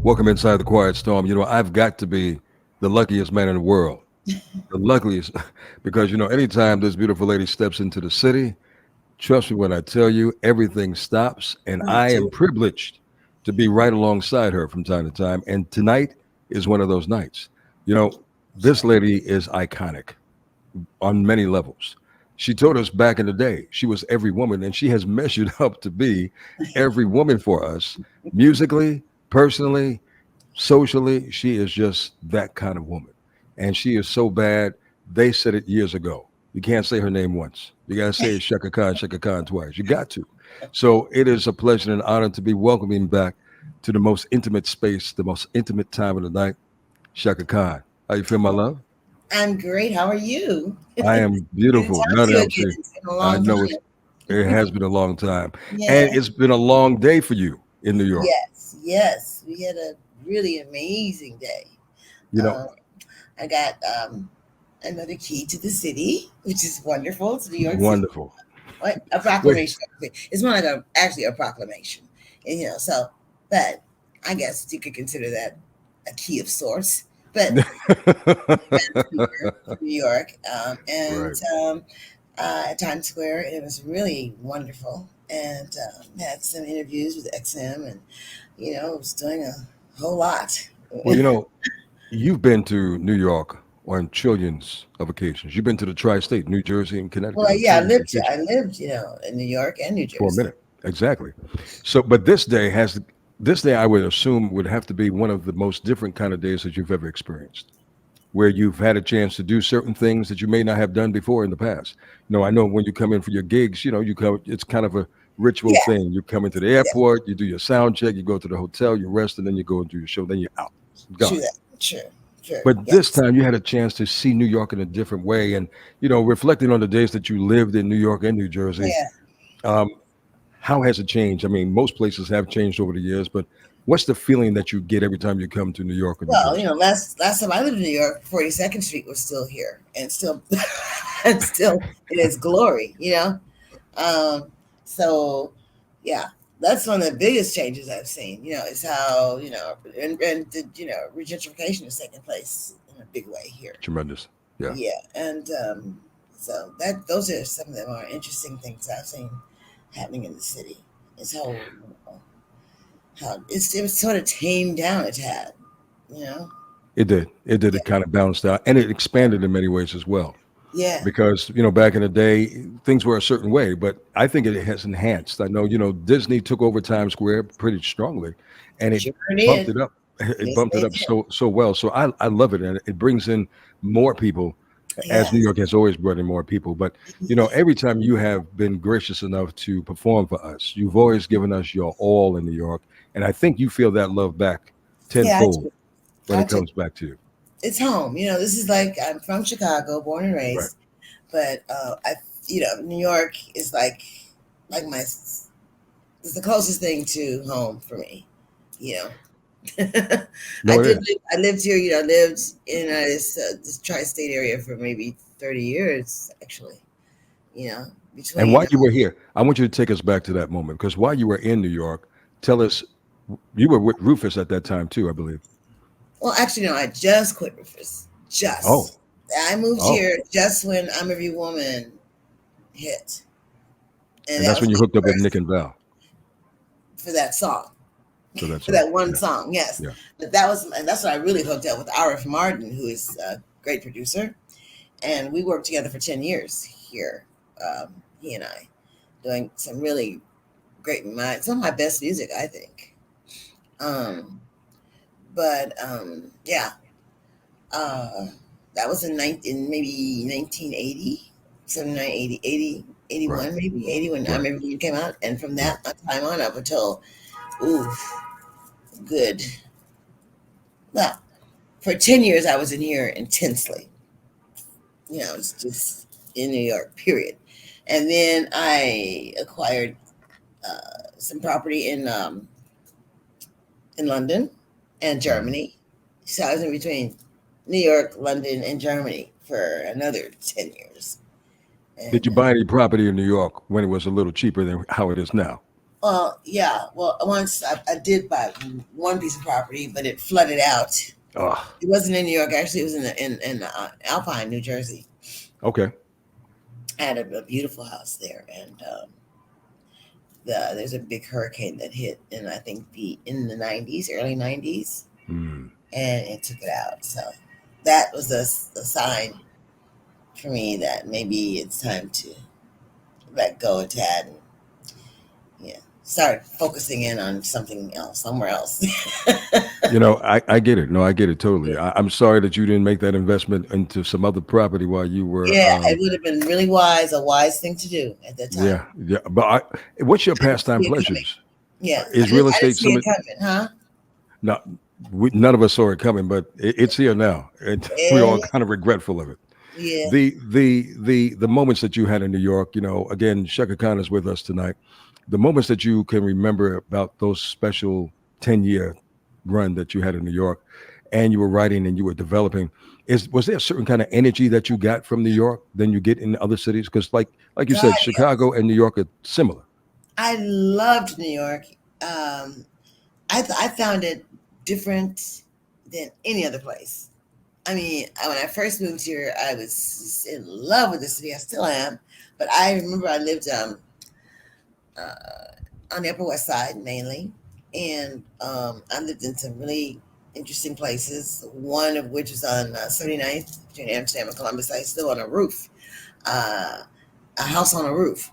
Welcome inside the Quiet Storm. I've got to be the luckiest man in the world. The luckiest, because anytime this beautiful lady steps into the city, trust me when I tell you, everything stops, and Me I am too. privileged to be right alongside her from time to time. And tonight is one of those nights. You know, this Sure. lady is iconic on many levels. She told us back in the day she was every woman, and she has measured up to be every woman for us, musically, personally, socially. She is just that kind of woman. And she is so bad, they said it years ago. You can't say her name once. You got to say it Shaka Khan twice. You got to. So it is a pleasure and honor to be welcoming back to the most intimate space, the most intimate time of the night, Shaka Khan. How you feel, my love? I'm great. How are you? I am Good to beautiful. talk No to you doubt. again. It's been a I long know time. it has been a long time. Yeah. And it's been a long day for you in New York. Yes. Yes. We had a really amazing day. You know, Um, I got another key to the city, which is wonderful. It's New York City. wonderful. What? A Wait. proclamation. It's more like actually a proclamation. And, so, but I guess you could consider that a key of sorts. But New York, and Right. at Times Square. It was really wonderful, and had some interviews with XM, and was doing a whole lot. Well, you've been to New York on trillions of occasions. You've been to the tri-state, New Jersey and Connecticut Well, on yeah, trillions of I occasions lived, in New York and New for a Jersey. minute. Exactly. So, but this day I would assume would have to be one of the most different kind of days that you've ever experienced, where you've had a chance to do certain things that you may not have done before in the past. I know when you come in for your gigs, you come. It's kind of a ritual Yeah, thing. You come into the yeah, airport, you do your sound check, you go to the hotel, you rest, and then you go and do your show. Then you're out, true gone. that, true, true, But this yes, time you had a chance to see New York in a different way. And, reflecting on the days that you lived in New York and New Jersey, yeah. um, how has it changed? I mean, most places have changed over the years, but what's the feeling that you get every time you come to New York or New Well, Jersey? last time I lived in New York, 42nd Street was still here, and still, and still in its glory. Um, so yeah, that's one of the biggest changes I've seen. Is how and the regentrification is taking place in a big way here. Tremendous. Yeah. Yeah, and so that those are some of the more interesting things I've seen happening in the city. Is how it was sort of tamed down a tad. You know, It did. It did. yeah, It kind of balanced out and it expanded in many ways as well. yeah, Because, back in the day, things were a certain way, but I think it has enhanced. I know, Disney took over Times Square pretty strongly and it sure bumped did. it up. It Yes, bumped they it up did. so well. So I love it. And it brings in more people as New Yes, York has always brought in more people. But, yes, every time you have been gracious enough to perform for us, you've always given us your all in New York. And I think you feel that love back yeah, I tenfold do. when I it do. comes back to you. It's home. This is like I'm from Chicago, born and Right. raised, but New York is like my it's the closest thing to home for me. You know, No, it is. I lived here. I lived in this tri-state area for maybe 30 years, actually. You know, And between while you were here, I want you to take us back to that moment because while you were in New York, tell us you were with Rufus at that time too, I believe. well, actually, no, I just quit Rufus. Oh, Just I moved oh, here just when I'm Every Woman hit, and and that that's was when you my hooked up with Nick first and Val for that song. for that For song. that one Yeah, song, yes. yeah. But that's when I really hooked up with Arif Martin, who is a great producer, and we worked together for 10 years here. Um, he and I doing some really some of my best music, I think. Um, but yeah, uh, that was in maybe 1980, 79, 80, 80, Right, 81, maybe 80 when I right, remember when it came out, and from right. that time on up until ooh, good. Well, for 10 years I was in here intensely. It's just in New York, period. And then I acquired some property in London and Mhm. Germany. So I was in between New York, London, and Germany for another 10 years. Did And you buy any property in New York when it was a little cheaper than how it is now? Well, yeah. Well, once I did buy one piece of property, but it flooded out. Oh, It wasn't in New York. Actually, it was in Alpine, New Jersey. okay. I had a beautiful house there, and there's a big hurricane that hit in I think the in the '90s, early '90s, Hmm. and it took it out. So that was a sign for me that maybe it's time to let go a tad and yeah, start focusing in on something else, somewhere else. I get it. No, I get it totally. Yeah. I'm sorry that you didn't make that investment into some other property while you were. Yeah, it would have been really wise, a wise thing to do at that time. Yeah, yeah. But what's your I didn't pastime see it coming. pleasures? Yeah, Is real I didn't estate see some? it coming, huh? No, none of us saw it coming, but it's here now, and we're all Yeah, kind of regretful of it. yeah. The moments that you had in New York, again, Chaka Khan is with us tonight. The moments that you can remember about those special 10-year run that you had in New York, and you were writing and you were developing. Was there a certain kind of energy that you got from New York than you get in other cities? Because like you God, said, yes. Chicago and New York are similar. I loved New York. Um, I found it different than any other place. I mean, when I first moved here, I was in love with the city. I still am. But I remember I lived on the Upper West Side mainly, and I lived in some really interesting places. One of which was on 79th between Amsterdam and Columbus. I still on a roof, uh, a house on a roof.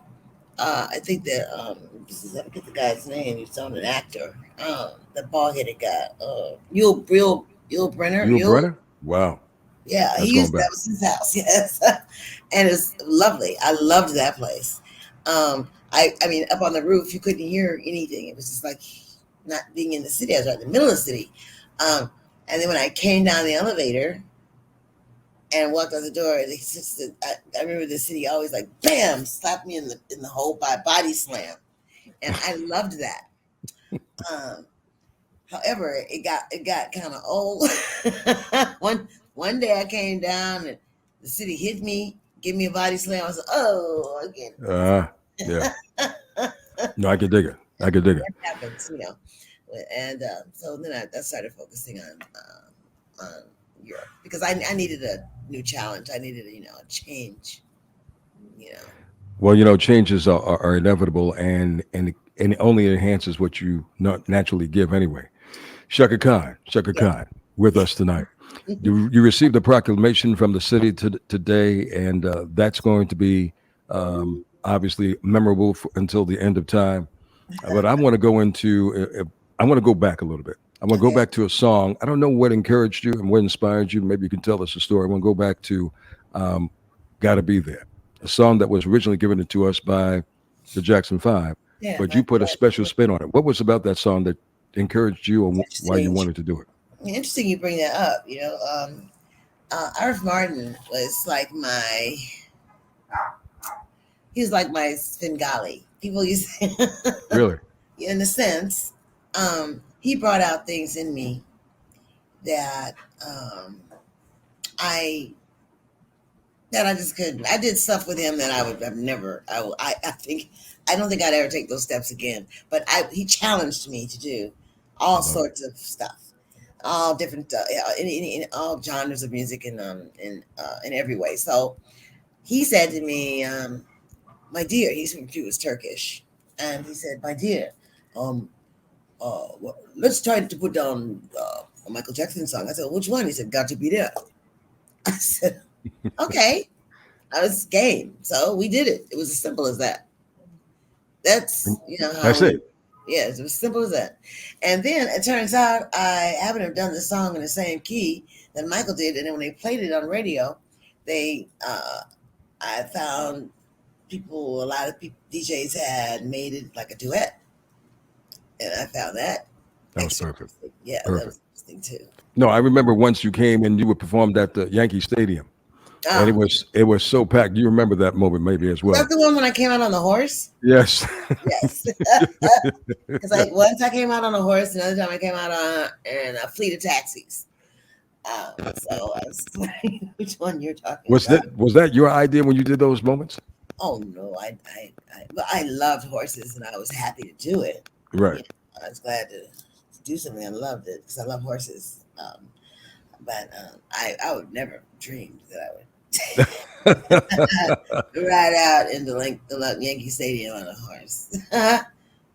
I think that I forget the guy's name. He's on an actor. The bald headed guy. Yul Brenner. You a Yul. Brenner? Wow, Yeah, that's going that back. was his house. Yes, and it's lovely. I loved that place. I mean, up on the roof, you couldn't hear anything. It was just like not being in the city. I was right in the middle of the city. Um, and then when I came down the elevator and walked out the door, I remember the city always like bam, slapped me in the whole body slam, and I loved that. Um, However, it got kind of old. One day I came down and the city hit me, give me a body slam. I was like, oh, again, Yeah. No, I could dig it. I could dig it. that happens, you know. And so then I started focusing on Europe because I needed a new challenge. I needed a change. You know. Well, changes are inevitable, and it only enhances what you not naturally give anyway. Shaka Yeah. Khan, with us tonight. You received a proclamation from the city today, and that's going to be obviously memorable until the end of time. But I want to go I want to go back a little bit. I want to go Okay. back to a song. I don't know what encouraged you and what inspired you. Maybe you can tell us a story. I want to go back to um, "Gotta Be There," a song that was originally given to us by the Jackson Five, Yeah. but you put a special spin on it. What was about that song that encouraged you, and why you Interesting. wanted to do it? Interesting you bring that up. Arif Martin was like he was like my Svengali. People used Really? in a sense, he brought out things in me that I I just couldn't. I did stuff with him that I would have never. I think I don't think I'd ever take those steps again. But he challenged me to do I all love it. sorts of stuff, all different in all genres of music and in every way. So he said to me, "My dear," he was Turkish, and he said, "My dear, um, let's try to put down a Michael Jackson song." I said, "Which one?" He said, "Got to Be There." I said, "Okay." I was game, so we did it. It was as simple as that. That's how That's we. it. Yeah, it was as simple as that. And then it turns out I happened to have done the song in the same key that Michael did, and then when they played it on radio, they I found a lot of people, DJs had made it like a duet, and I found that That was extra perfect. interesting. Yeah, that Perfect. was interesting too. No, I remember once you came and you were performed at the Yankee Stadium, and Ah, it was so packed. You remember that moment maybe as was that well. the one when I came out on the horse? Yes. Yes. Because once I came out on a horse, another time I came out on in a fleet of taxis. So I was wondering which one you're talking about. Was that your idea when you did those moments? Oh no, but I loved horses, and I was happy to do it. Right. You know, I was glad to do something. I loved it because I love horses. But I would never dreamed that I would ride out into like the Yankee Stadium on a horse.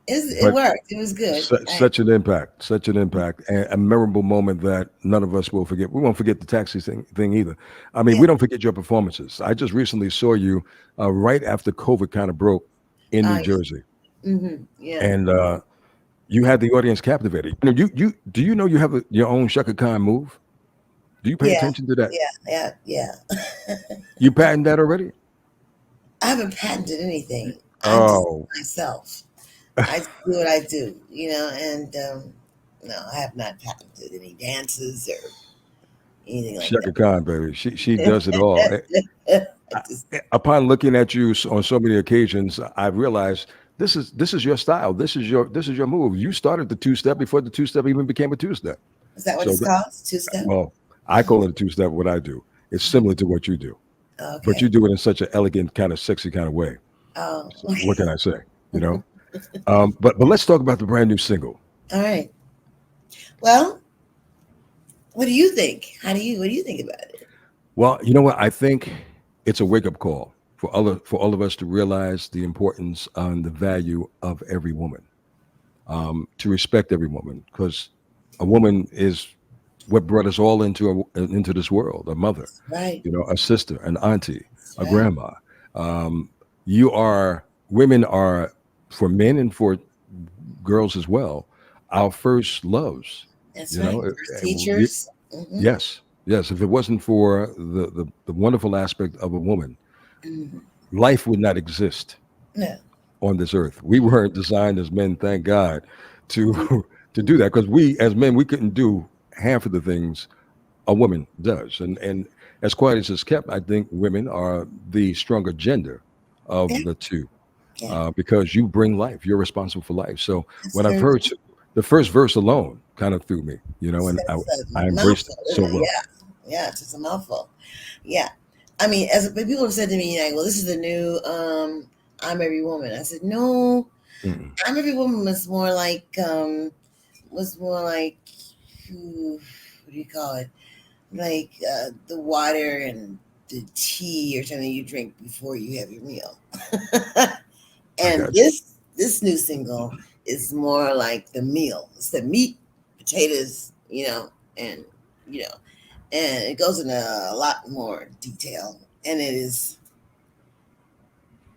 It But worked. It was good. such an impact, such an impact, and a memorable moment that none of us will forget. We won't forget the taxi thing either. I mean, Yeah. we don't forget your performances. I just recently saw you right after COVID kind of broke in New Uh, Jersey, yeah. and you had the audience captivated. You do you know you have your own Chaka Khan move? Do you pay Yeah. attention to that? Yeah. You patented that already? I haven't patented anything. I'm just Oh, myself. I just do what I do, and no, I have not patented any dances or anything like Chaka Khan, baby. She does it all. that. I just, Upon looking at you on so many occasions, I realized this is your style. This is your move. You started the two step before the two step even became a two step. is that what So it's called? Two step? well, I call it a two step. What I do, it's similar to what you do, but Okay. you do it in such an elegant, kind of sexy kind of way. Oh, So what okay. can I say? You know. But let's talk about the brand new single. All right. Well, what do you think? What do you think about it? Well, you know what? I think it's a wake up call for all of us to realize the importance and the value of every woman, to respect every woman, because a woman is what brought us all into this world. A mother, Right. a sister, an auntie, That's a right. grandma. You are women are for men and for girls as well. Our first loves. That's You right. know, First teachers. yes, yes. If it wasn't for the wonderful aspect of a woman, Hmm. life would not exist No. on this earth. We weren't designed as men, thank God, to to do that because we as men we couldn't do half of the things a woman does. And as quiet as it's kept, I think women are the stronger gender Yeah. of the two Yeah. because you bring life. You're responsible for life. So That's when I've very heard true. the first verse alone, kind of threw me, and That's I a embraced it mouthful, so isn't it? well. Yeah. Yeah. It's just a mouthful. Yeah. I mean, as but people have said to me, like, well, this is the new I'm Every Woman. I said, no, Mm-mm. I'm Every Woman was more like what do you call it? Like the water and the tea or something you drink before you have your meal. I And got you. this new single is more like the meal. It's the meat, potatoes, and you know, and it goes into a lot more detail. And it is,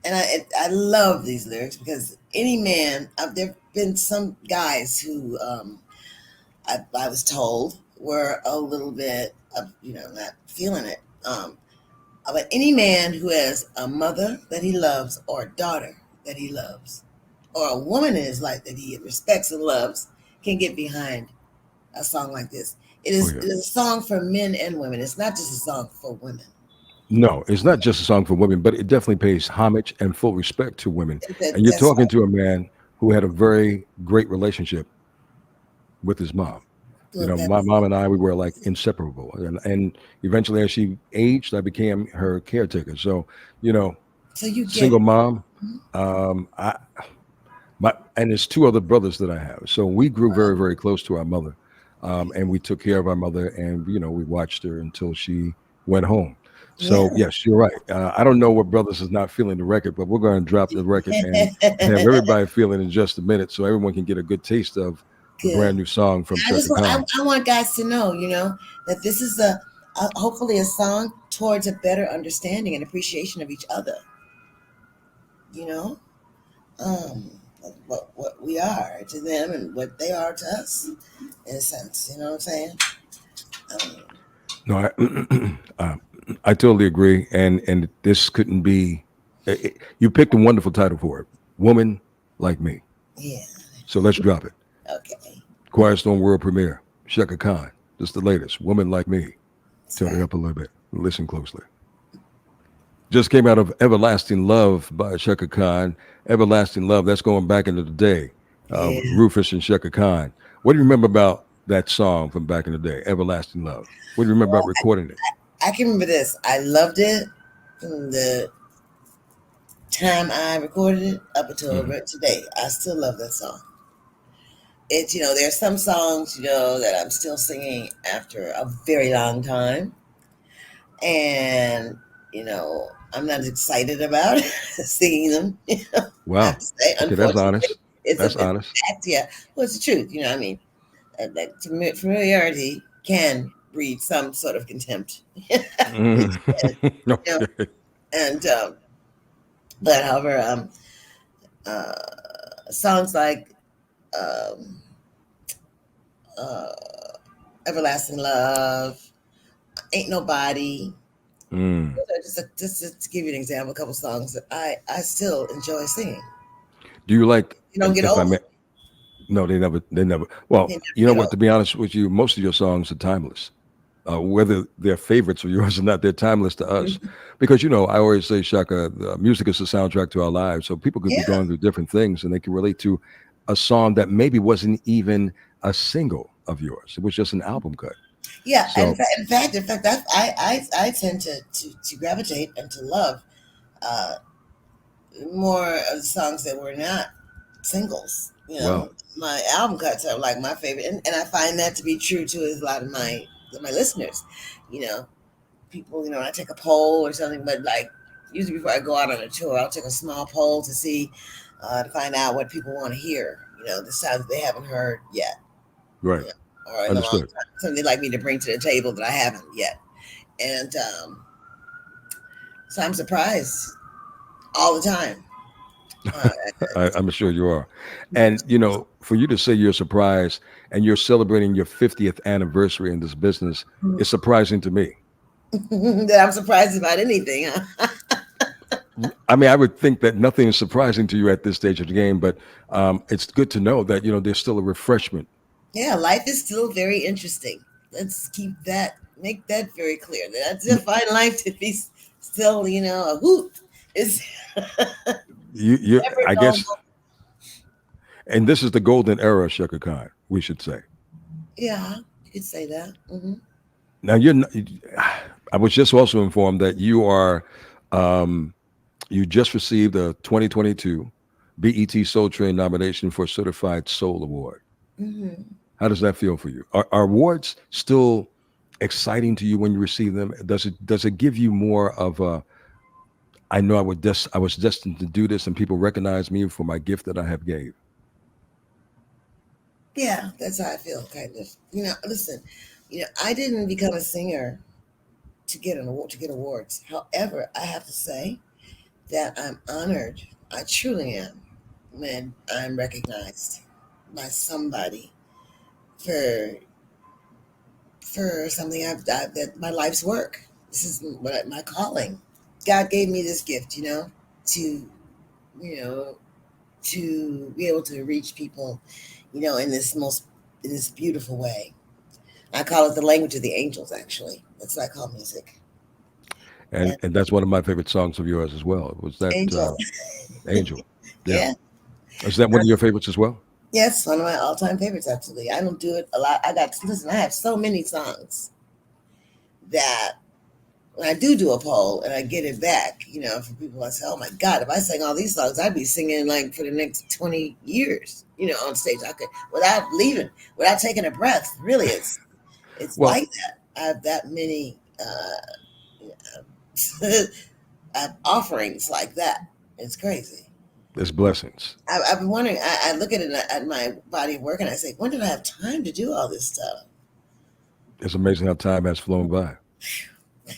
and I love these lyrics because any man, there've been some guys who I was told were a little bit of, not feeling it. But any man who has a mother that he loves or a daughter that he loves or a woman in his life that he respects and loves can get behind a song like this. Oh It yeah. is a song for men and women. It's not just a song for women. No, it's not just a song for women, but it definitely pays homage and full respect to women. And you're That's talking to a man who had a very great relationship with his mom. well, My that's mom and I, we were like inseparable. And eventually, as she aged, I became her caretaker. So, you know, so you get single it. mom. Mhm. I and there's two other brothers that I have. So we grew very, very close to our mother, and we took care of our mother, and we watched her until she went home. So Yeah. yes, you're right. I don't know what brothers is not feeling the record, but we're going to drop the record and have everybody feel it in just a minute, so everyone can get a good taste of the Good. brand new song from I just Chaka want Khan. I want guys to know, that this is hopefully a song towards a better understanding and appreciation of each other. You know, um, what we are to them and what they are to us, in a sense. You know what I'm saying? Um, No, I totally agree, and this couldn't be. You picked a wonderful title for it, "Woman Like Me." yeah. So let's drop it. Okay. Quiet Storm World Premiere, Chaka Khan. Just the latest. Woman Like Me. That's Turn it right. up a little bit. Listen closely. Just came out of Everlasting Love by Chaka Khan. Everlasting Love, that's going back into the day. Yeah. Rufus and Chaka Khan. What do you remember about that song from back in the day, Everlasting Love? What do you remember about recording it? I can remember this. I loved it from the time I recorded it up until Mhm. today. I still love that song. It's, there's some songs, that I'm still singing after a very long time. And, I'm not excited about singing them. I have Wow. to say, Okay, that's unfortunately, honest. it's a That's fact. honest. Yeah, well, it's the truth. I mean, that familiarity can breed some sort of contempt. It Mhm. can, you know, Okay. and but however, songs like um, uh, "Everlasting Love," "Ain't Nobody." Mm. Those are just to give you an example, a couple songs that I still enjoy singing. Do you like, You don't get if I old. may? No, they never. Well, They never you know get what? old. To be honest with you, most of your songs are timeless. Whether they're favorites of yours or not, they're timeless to us. Because I always say, Shaka, music is the soundtrack to our lives. So people could be Yeah, going through different things, and they can relate to a song that maybe wasn't even a single of yours. It was just an album cut. yeah. And So, in fact, I tend to gravitate and to love uh, more of the songs that were not singles. wow, My album cuts are like my favorite, and I find that to be true too with a lot of my listeners. You know, People, when I take a poll or something, but like usually before I go out on a tour, I'll take a small poll to see to find out what people want to hear. The sounds that they haven't heard yet, right, you know, or in a long understood. time, something they'd like me to bring to the table that I haven't yet, and so I'm surprised all the time. Uh, I'm sure you are. And, for you to say you're surprised and you're celebrating your 50th anniversary in this business is surprising to me. that I'm surprised about anything. Huh? I mean, I would think that nothing is surprising to you at this stage of the game, but it's good to know that, there's still a refreshment. Yeah, life is still very interesting. Let's make that very clear. That's define life to be still, a hoot. It's never I guess, normal. and this is the golden era, Chaka Khan, we should say. Yeah, you could say that. Now, I was just also informed that um, you just received a 2022 BET Soul Train nomination for Certified Soul Award. Hmm. How does that feel for you? Are awards still exciting to you when you receive them? Does it give you more of a, I was destined to do this and people recognize me for my gift that I have gave? Yeah, that's how I feel, kind of. Listen, I didn't become a singer to get an award to get awards. However, I have to say that I'm honored. I truly am when I'm recognized by somebody for something that my life's work. This is my calling. God gave me this gift, to you know to be able to reach people, in this beautiful way. I call it the language of the angels. Actually, that's what I call music. And And and that's one of my favorite songs of yours as well. It was that angel, Angel. Yeah. yeah, Is that one of your favorites as well? yes, one of my all-time favorites. Absolutely, I don't do it a lot. Listen. I have so many songs that when I do a poll and I get it back, from people, I say, "Oh my God, if I sang all these songs, I'd be singing like for the next 20 years, on stage. I could without leaving, without taking a breath. Really, it's Well, like that. I have that many offerings like that. It's crazy. there's blessings. I've been wondering. I look at it at my body of work and I say, when did I have time to do all this stuff? It's amazing how time has flown by.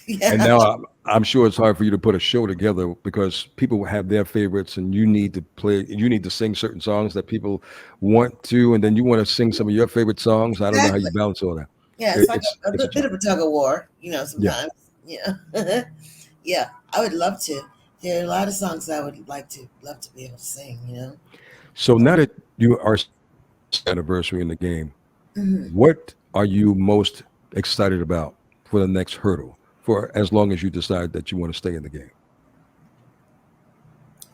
And Yeah, now I'm sure it's hard for you to put a show together because people have their favorites and you need to sing certain songs that people want to, and then you want to sing some of your favorite songs. I don't know how you exactly. balance all that. Yeah, it's It, like it's a it's a bit challenge. of a tug of war, Yeah. sometimes. Yeah. Yeah, I would love to. There are a lot of songs that I would love to be able to sing. So now that you are anniversary in the game, Hmm. what are you most excited about for the next hurdle? For as long as you decide that you want to stay in the game,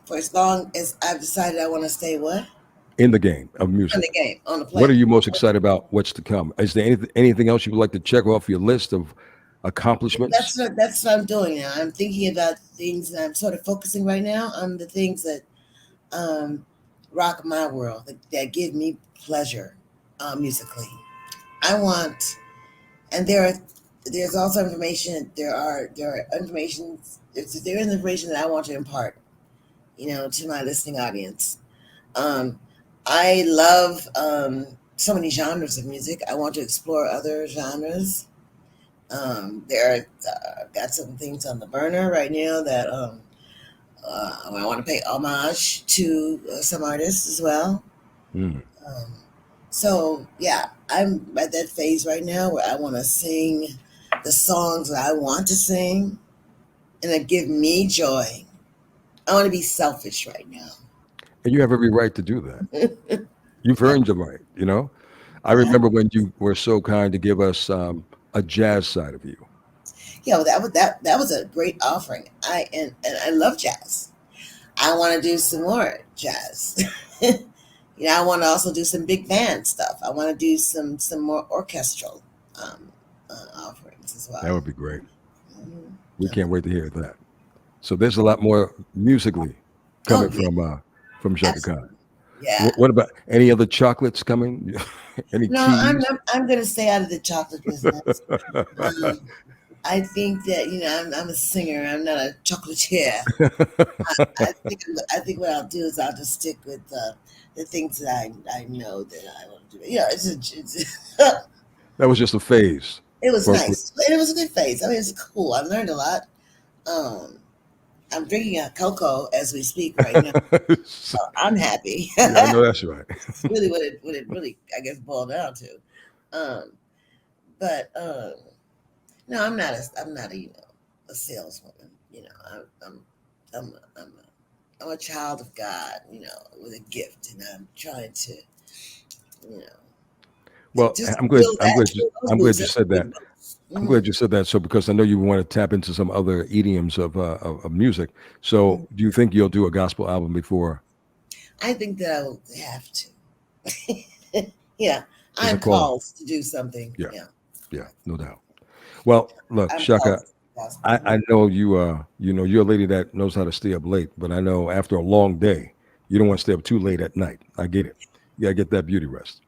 For as long as I've decided I want to stay what? in the game of On music, the game, on the what are play. you most excited about? What's to come? Is there anything else you would like to check off your list of accomplishments? That's what I'm doing now. I'm thinking about things, and I'm sort of focusing right now on the things that um, rock my world, that give me pleasure musically. I want, and there's also information. There are information. There is information that I want to impart, to my listening audience. Um, I love so many genres of music. I want to explore other genres. There are got some things on the burner right now that I want to pay homage to some artists as well. Mm. Um, so yeah, I'm at that phase right now where I want to sing the songs that I want to sing and that give me joy. I want to be selfish right now. And you have every right to do that. You've Yeah, earned the right, you know? I yeah, remember when you were so kind to give us a jazz side of you. yeah. Well, that was a great offering. And I love jazz. I want to do some more jazz. I want to also do some big band stuff. I want to do some more orchestral um, offerings as That well. would be great. Mhm. We Um, can't wait to hear that. So there's a lot more musically oh coming yeah, from Chaka Khan. absolutely. Yeah. What about any other chocolates coming? Any No, teas? I'm going to stay out of the chocolate business. Um, I think that I'm a singer. I'm not a chocolatier. I think what I'll do is I'll just stick with the things that I know that I want to do. That was just a phase. It was For, nice. And it was a good phase. I mean, it's cool. I learned a lot. Um, I'm drinking a cocoa as we speak right now. So I'm happy. yeah, I know that's right. It's really what it really, I guess, boiled down to. Um, but no, I'm not a a saleswoman. I'm a child of God. With a gift, and I'm trying to you know Well, just I'm glad. build I'm that, glad. build those I'm boots. glad you That's said that. big boots. I'm glad you said that. So because I know you want to tap into some other idioms of music. Mhm. So do you think you'll do a gospel album before? I think that I will have to. Yeah, There's a I'm call. called to do something. Yeah, Yeah, yeah, no doubt. Well, look, I'm called Shaka, to do gospel. I know you're a lady that knows how to stay up late, but I know after a long day, you don't want to stay up too late at night. I get it. You gotta get that beauty rest.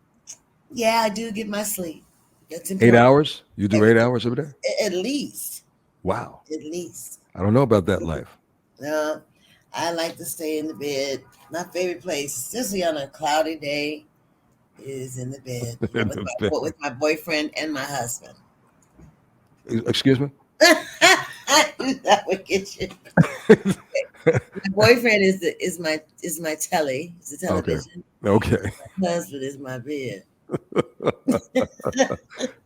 Yeah, I do get my sleep. That's Eight important. hours? You do Every 8 hours every day? at least, Wow. at least. I don't know about that life. No, I like to stay in the bed. My favorite place, especially on a cloudy day, is in the bed. In With the my bed. with my boyfriend and my husband. Excuse me? That would get you. My boyfriend is my telly, is the Okay. television. Okay. My husband is my bed.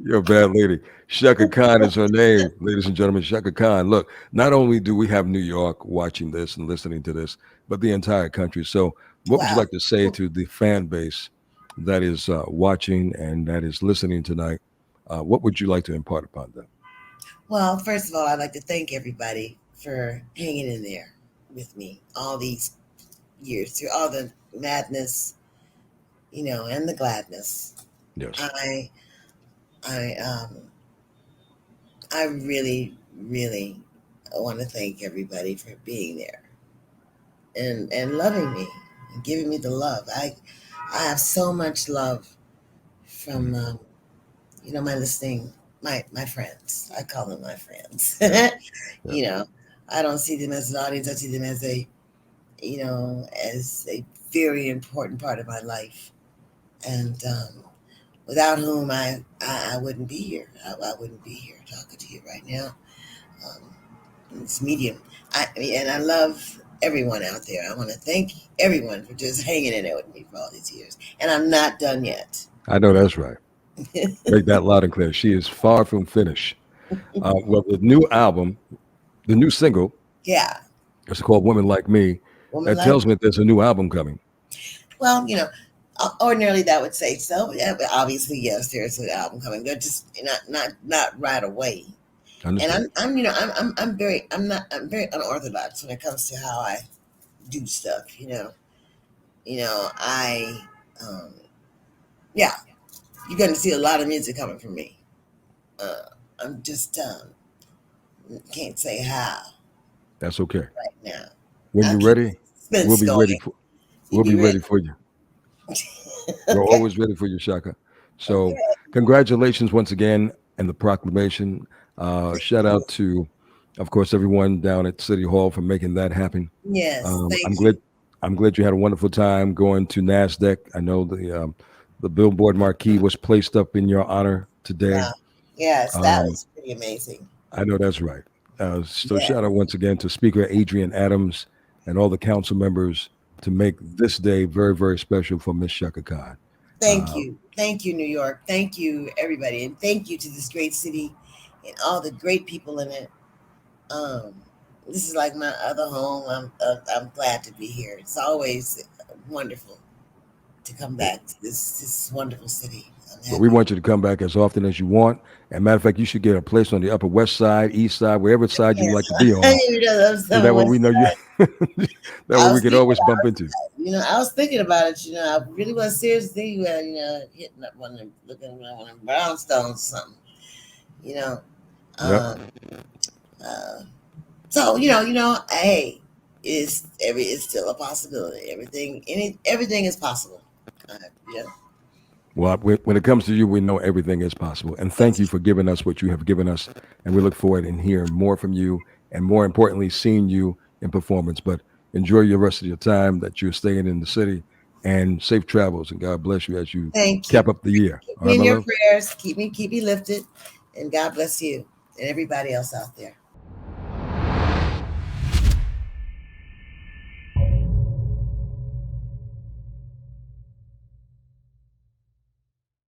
You're a bad lady. Chaka Khan is her name, ladies and gentlemen. Chaka Khan. Look, not only do we have New York watching this and listening to this, but the entire country. So, what would you Wow. like to say to the fan base that is watching and that is listening tonight? What would you like to impart upon them? Well, first of all, I'd like to thank everybody for hanging in there with me all these years through all the madness, and the gladness. Yes. I I I really, really want to thank everybody for being there and loving me and giving me the love. I have so much love from Mm. my listening my friends. I call them my friends. Yeah. Yeah. you know, I don't see them as an audience. I see them as a very important part of my life, and without whom I wouldn't be here. I wouldn't be here talking to you right now. Um, this medium. And I love everyone out there. I want to thank everyone for just hanging in there with me for all these years. And I'm not done yet. I know that's right. Make that loud and clear. She is far from finished. Well, the new album, the new single, Yeah, it's called "Women Like Me." woman That like. tells me that there's a new album coming. Well, ordinarily that would say so. Yeah, but obviously, yes, there's an album coming. They're just not right away. And Understood. I'm very unorthodox when it comes to how I do stuff. I um, yeah, you're going to see a lot of music coming from me. Uh, I'm just Can't say how That's okay. right now. When I'll you're keep ready, the we'll suspense be ready going. for You we'll be be ready. ready for you. We're Okay. always ready for you, Shaka. Okay. So congratulations once again and the proclamation. Thank Shout you. out to, of course, everyone down at City Hall for making that happen. Yes. I'm Thank glad. you. I'm glad you had a wonderful time going to Nasdaq. I know the billboard marquee was placed up in your honor today. Yeah. Yes. That Um, was pretty amazing. I know that's right. So Yeah. shout out once again to Speaker Adrian Adams and all the council members to make this day very, very special for Miss Chaka Khan. Thank Uh, you. Thank you, New York. Thank you, everybody. And thank you to this great city and all the great people in it. Um, this is like my other home. I'm glad to be here. It's always wonderful to come back to this wonderful city. I'm but we happy. want you to come back as often as you want. And matter of fact, you should get a place on the Upper West Side, East Side, wherever side you would like to be Yeah, on, I'm so that way someone. we know you. That way I we was could thinking always bump about it. into. I was thinking about it. I really was seriously, hitting up one of them, looking at one of them brownstones or something. You know, Yep. um, uh, so hey, it's still a possibility. Everything is possible. Uh, yeah, Well, when it comes to you, we know everything is possible. And thank that's you for giving us what you have given us. And we look forward in hearing more from you and more importantly, seeing you in performance. But enjoy your rest of your time that you're staying in the city and safe travels. And God bless you as you Thank you. cap up the year. Keep All me right, in my your love? prayers. Keep me lifted, and God bless you and everybody else out there.